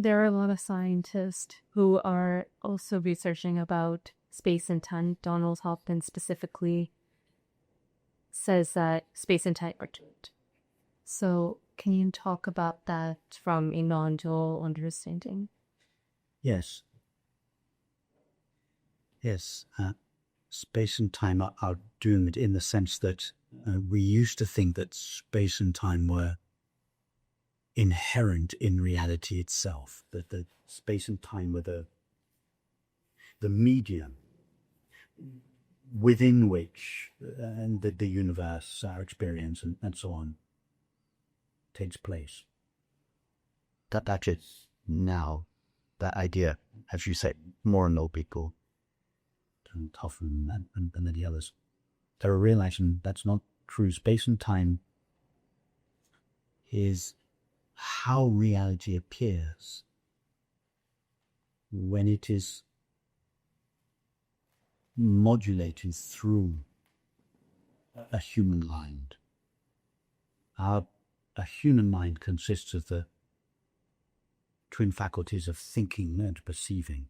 There are a lot of scientists who are also researching about space and time. Donald Hoffman specifically says that space and time are tuned. So can you talk about that from a non-dual understanding? Yes. Space and time are doomed in the sense that we used to think that space and time were inherent in reality itself, that the space and time were the medium within which and the universe, our experience, and so on, takes place. That is now, that idea, as you say, more and more people, and Hoffman and many others, they're realizing that's not true. Space and time is how reality appears when it is modulated through a human mind. A human mind consists of the twin faculties of thinking and perceiving.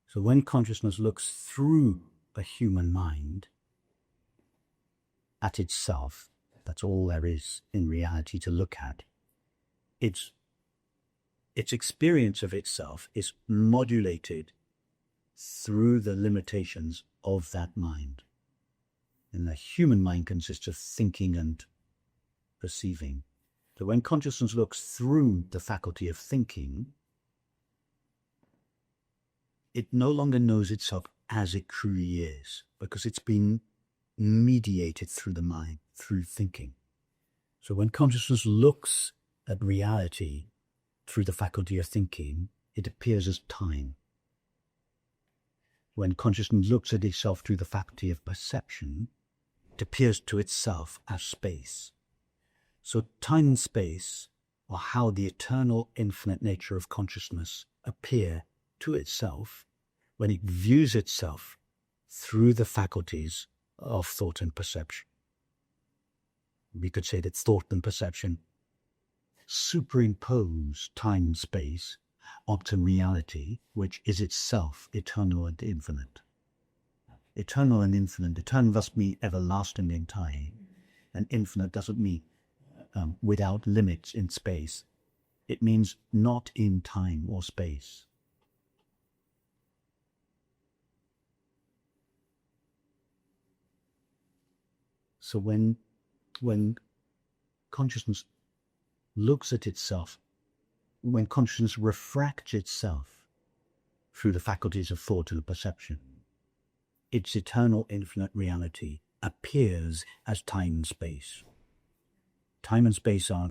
So when consciousness looks through a human mind at itself, that's all there is in reality to look at. Its experience of itself is modulated through the limitations of that mind. And the human mind consists of thinking and perceiving. So when consciousness looks through the faculty of thinking, it no longer knows itself as it truly is, because it's been mediated through the mind, through thinking. So when consciousness looks at reality through the faculty of thinking, it appears as time. When consciousness looks at itself through the faculty of perception, it appears to itself as space. So time and space are how the eternal infinite nature of consciousness appear to itself when it views itself through the faculties of thought and perception. We could say that thought and perception superimpose time and space onto reality, which is itself eternal and infinite. Eternal and infinite. Eternal must mean everlasting in time, and infinite doesn't mean without limits in space. It means not in time or space. So when consciousness looks at itself, when consciousness refracts itself through the faculties of thought and perception, its eternal infinite reality appears as time and space. Time and space are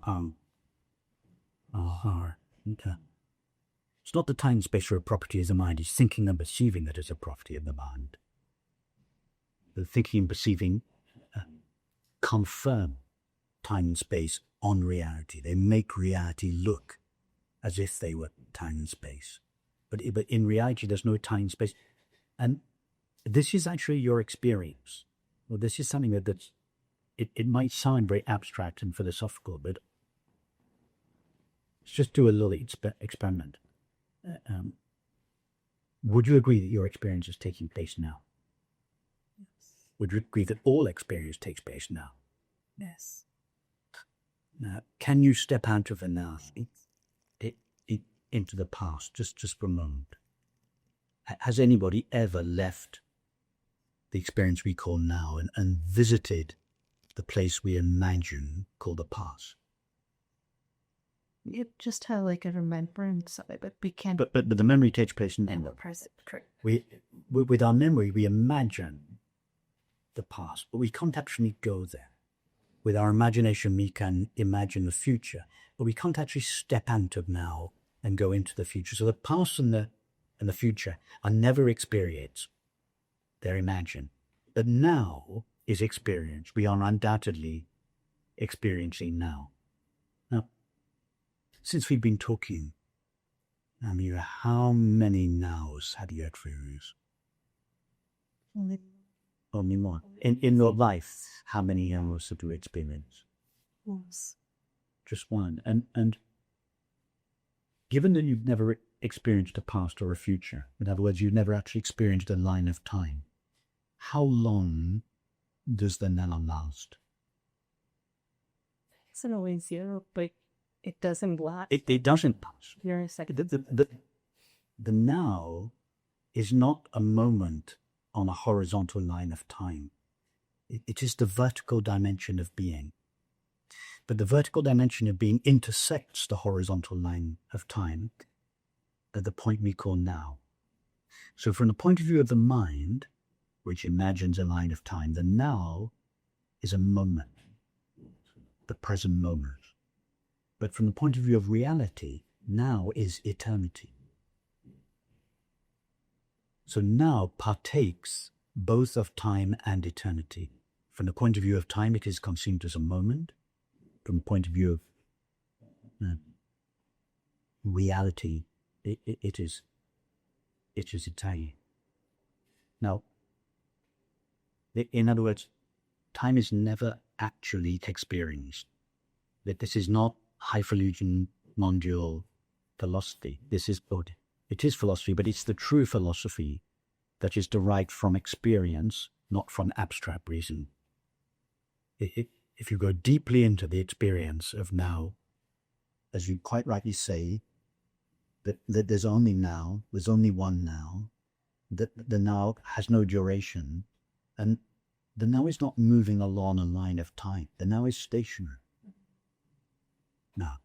it's not the time and space are a property of the mind, it's thinking and perceiving that is a property of the mind. The thinking and perceiving confirm time and space on reality. They make reality look as if they were time and space. But in reality, there's no time and space. And this is actually your experience. Well, this is something that it might sound very abstract and philosophical, but let's just do a little experiment. Would you agree that your experience is taking place now? Yes. Would you agree that all experience takes place now? Yes. Now, can you step out of the now into the past, just for a moment? Has anybody ever left the experience we call now and visited the place we imagine called the past? It just had like a remembrance of it, but we can't. But the memory takes place in the present. Correct. With our memory, we imagine the past, but we can't actually go there. With our imagination, we can imagine the future, but we can't actually step out of now and go into the future. So the past and the future are never experienced. They're imagined. But now is experienced. We are undoubtedly experiencing now. Now, since we've been talking, Amira, how many nows have you experienced? Only one. In your life, how many hours have you experienced? Yes. Just one. And Given that you've never experienced a past or a future, in other words, you've never actually experienced a line of time, how long does the now last? It's not always zero, but it doesn't last. It doesn't pass. You're a second. The now is not a moment on a horizontal line of time. It is the vertical dimension of being. But the vertical dimension of being intersects the horizontal line of time at the point we call now. So from the point of view of the mind, which imagines a line of time, the now is a moment, the present moment. But from the point of view of reality, now is eternity. So now partakes both of time and eternity. From the point of view of time, it is consumed as a moment. From the point of view of reality, it is eternity. Now, in other words, time is never actually experienced. That this is not highfalutin non-dual philosophy. This is good. It is philosophy, but it's the true philosophy that is derived from experience, not from abstract reason. If you go deeply into the experience of now, as you quite rightly say, that there's only now, there's only one now, that the now has no duration, and the now is not moving along a line of time. The now is stationary. Now,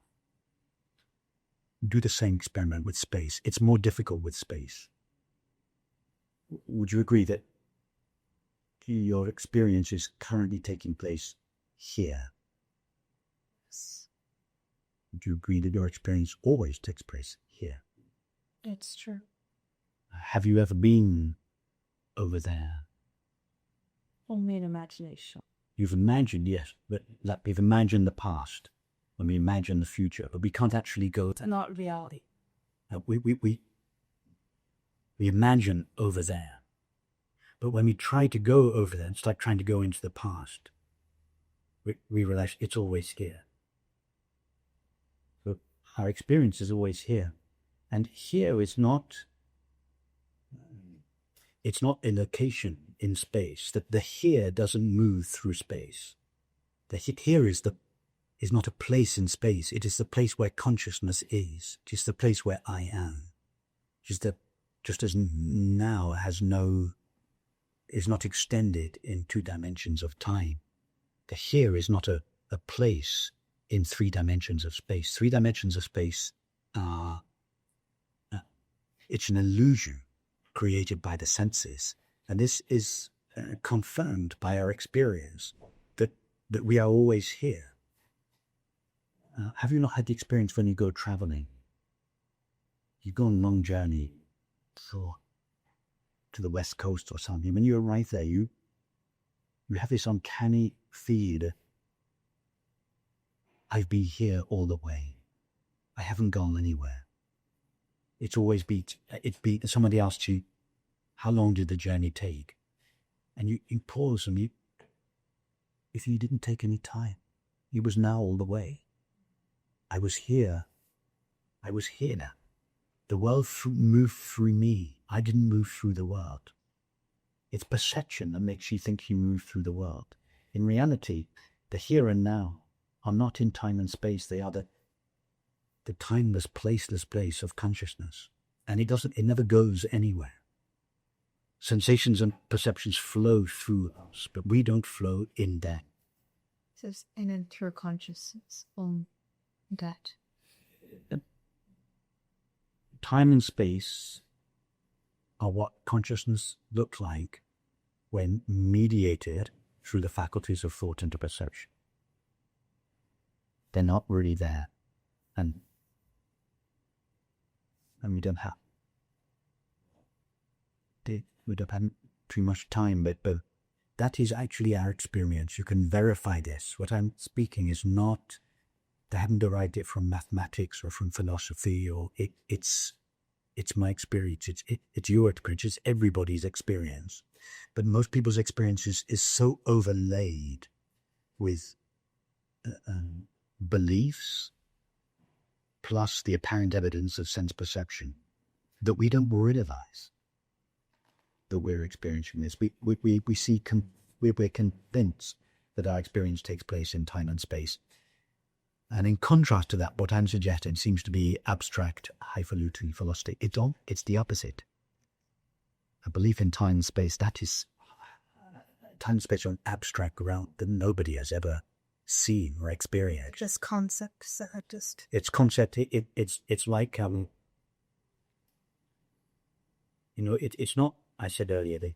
do the same experiment with space. It's more difficult with space. Would you agree that your experience is currently taking place here? Yes. Would you agree that your experience always takes place here? It's true. Have you ever been over there? Only in imagination. You've imagined, yes, but we've imagined the past, when we imagine the future, but we can't actually go there. Not reality. We imagine over there. But when we try to go over there, it's like trying to go into the past. We realize it's always here. So our experience is always here. And here is not, it's not a location in space. That the here doesn't move through space. The here is not a place in space. It is the place where consciousness is. It is the place where I am. Just as now is not extended in 2 dimensions of time. The here is not a place in 3 dimensions of space. 3 dimensions of space are, it's an illusion created by the senses. And this is confirmed by our experience that we are always here. Have you not had the experience when you go traveling? You go on a long journey to the West Coast or something. When you arrive there, you have this uncanny feed. I've been here all the way. I haven't gone anywhere. It's always somebody asks you, how long did the journey take? And you pause and if you didn't take any time, it was now all the way. I was here. I was here now. The world moved through me. I didn't move through the world. It's perception that makes you think you move through the world. In reality, the here and now are not in time and space. They are the timeless, placeless place of consciousness. And it never goes anywhere. Sensations and perceptions flow through us, but we don't flow in them. There's an inner consciousness on that. Time and space are what consciousness looks like when mediated through the faculties of thought and perception. They're not really there. And we don't have too much time, but that is actually our experience. You can verify this. What I'm speaking is not, they haven't derived it from mathematics or from philosophy, or it's my experience. It's your experience. It's everybody's experience. But most people's experience is so overlaid with beliefs plus the apparent evidence of sense perception, that we don't realize that we're experiencing this. We're convinced that our experience takes place in time and space. And in contrast to that, what I'm suggesting seems to be abstract, highfalutin philosophy. It's the opposite. A belief in time and space, that is, time and space are an abstract realm that nobody has ever seen or experienced. Just concepts that are just... It's concept. It's like it's not. I said earlier, the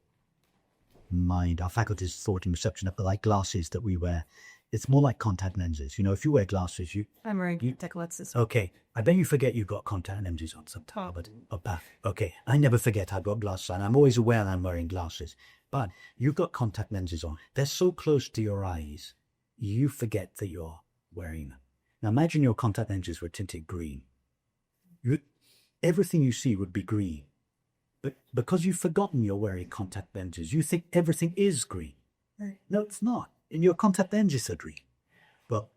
mind, our faculties, thought and perception, are like glasses that we wear. It's more like contact lenses. If you wear glasses, I'm wearing contact lenses. Okay, I bet you forget you've got contact lenses on sometimes. But okay, I never forget I've got glasses on. I'm always aware I'm wearing glasses. But you've got contact lenses on. They're so close to your eyes, you forget that you're wearing them. Now imagine your contact lenses were tinted green. Everything you see would be green. But because you've forgotten you're wearing contact lenses, you think everything is green. Right. No, it's not. And your contact lenses are green. But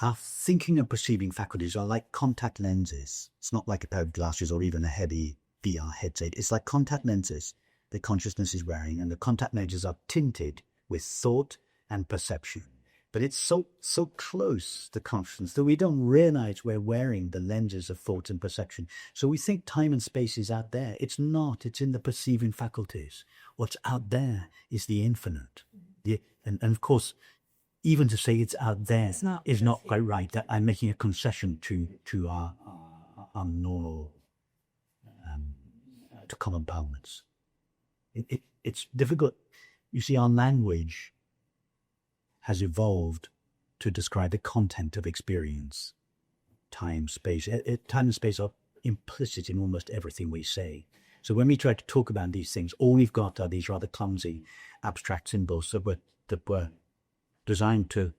our thinking and perceiving faculties are like contact lenses. It's not like a pair of glasses or even a heavy VR headset. It's like contact lenses that consciousness is wearing, and the contact lenses are tinted with thought and perception. But it's so close to consciousness that we don't realize we're wearing the lenses of thought and perception. So we think time and space is out there. It's not. It's in the perceiving faculties. What's out there is the infinite. And of course, even to say it's out there is not quite right. That I'm making a concession to our normal, to common parlance. It's difficult. You see, our language has evolved to describe the content of experience. Time, space. Time and space are implicit in almost everything we say. So when we try to talk about these things, all we've got are these rather clumsy, abstract symbols that were designed to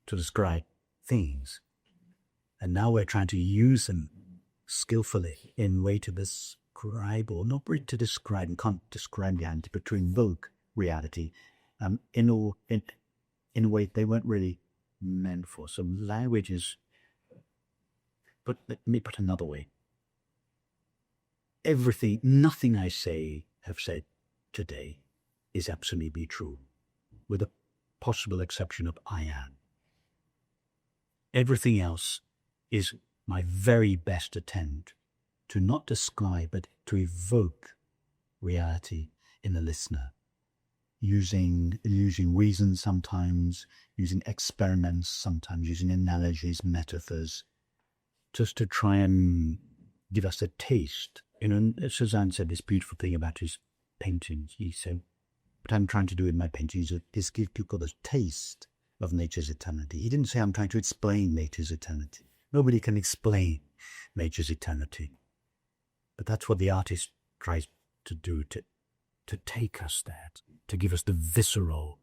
describe things. And now we're trying to use them skillfully in a way to describe, or not really to describe, and can't describe reality, but to invoke reality in a way they weren't really meant for. So language is, but let me put another way. Nothing I have said today is absolutely true, with the possible exception of I am. Everything else is my very best attempt to not describe, but to evoke reality in the listener, using reason sometimes, using experiments sometimes, using analogies, metaphors, just to try and give us a taste. Cezanne said this beautiful thing about his paintings. He said, what I'm trying to do in my paintings is give people a taste of nature's eternity. He didn't say I'm trying to explain nature's eternity. Nobody can explain nature's eternity. But that's what the artist tries to do, to take us there, to give us the visceral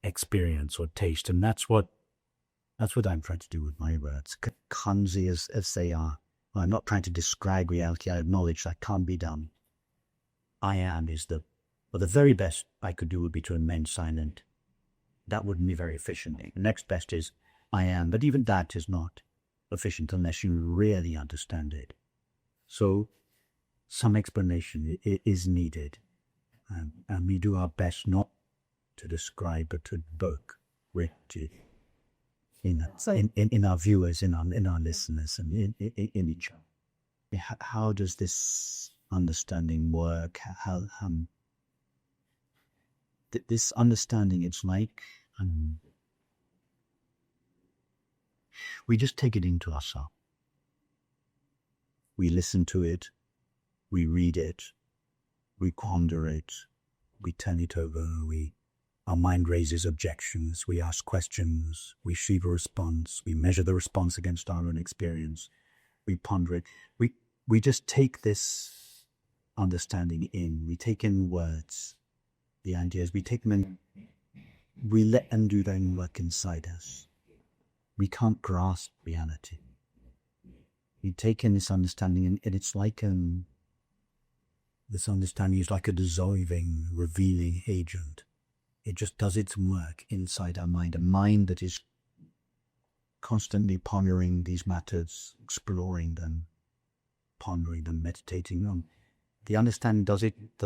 experience or taste. And that's what I'm trying to do with my words, clumsy as they are. Well, I'm not trying to describe reality. I acknowledge that can't be done. I am is the very best I could do would be to remain silent. That wouldn't be very efficient. The next best is I am, but even that is not efficient unless you really understand it. So some explanation is needed. And we do our best not to describe, but to evoke reality in our viewers, in our listeners, and in each other. How does this understanding work? This understanding, it's like we just take it into ourselves. We listen to it, we read it, we ponder it, we turn it over, our mind raises objections, we ask questions, we receive a response, we measure the response against our own experience, we ponder it. We just take this understanding in, we take in words, the ideas, we take them in, we let them do their own work inside us. We can't grasp reality. We take in this understanding, and it's like this understanding is like a dissolving, revealing agent. It just does its work inside our mind, a mind that is constantly pondering these matters, exploring them, pondering them, meditating on. The understanding does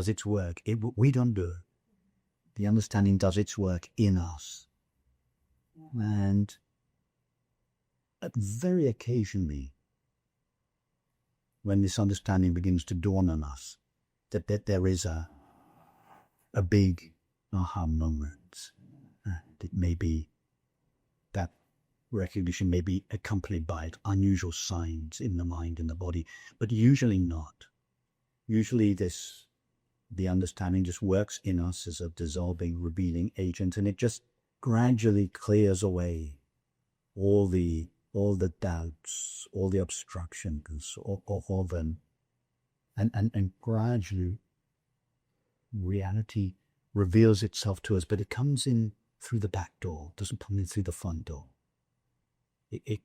its work. We don't do it. The understanding does its work in us. And very occasionally, when this understanding begins to dawn on us, that there is a big aha moment. It may be that recognition may be accompanied by unusual signs in the mind and the body, but usually not. Usually the understanding just works in us as a dissolving, revealing agent, and it just gradually clears away all the doubts, all the obstructions, all them, and gradually reality reveals itself to us, but it comes in through the back door, doesn't come in through the front door. It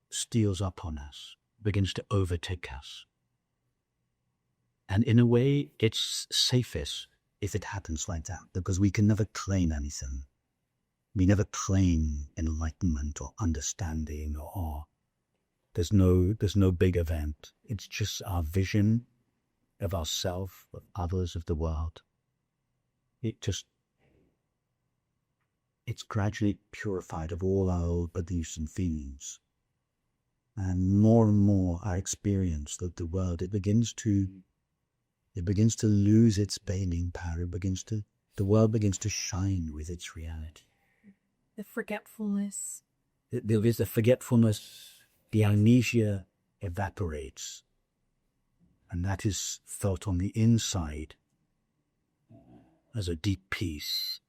steals up on us, begins to overtake us. And in a way, it's safest if it happens like that, because we can never claim anything. We never claim enlightenment or understanding or there's no big event. It's just our vision of ourselves, of others, of the world. It's gradually purified of all our old beliefs and feelings. And more our experience that the world, it begins to lose its bailing power. The world begins to shine with its reality. The forgetfulness. There is the forgetfulness, the amnesia evaporates. And that is felt on the inside as a deep peace,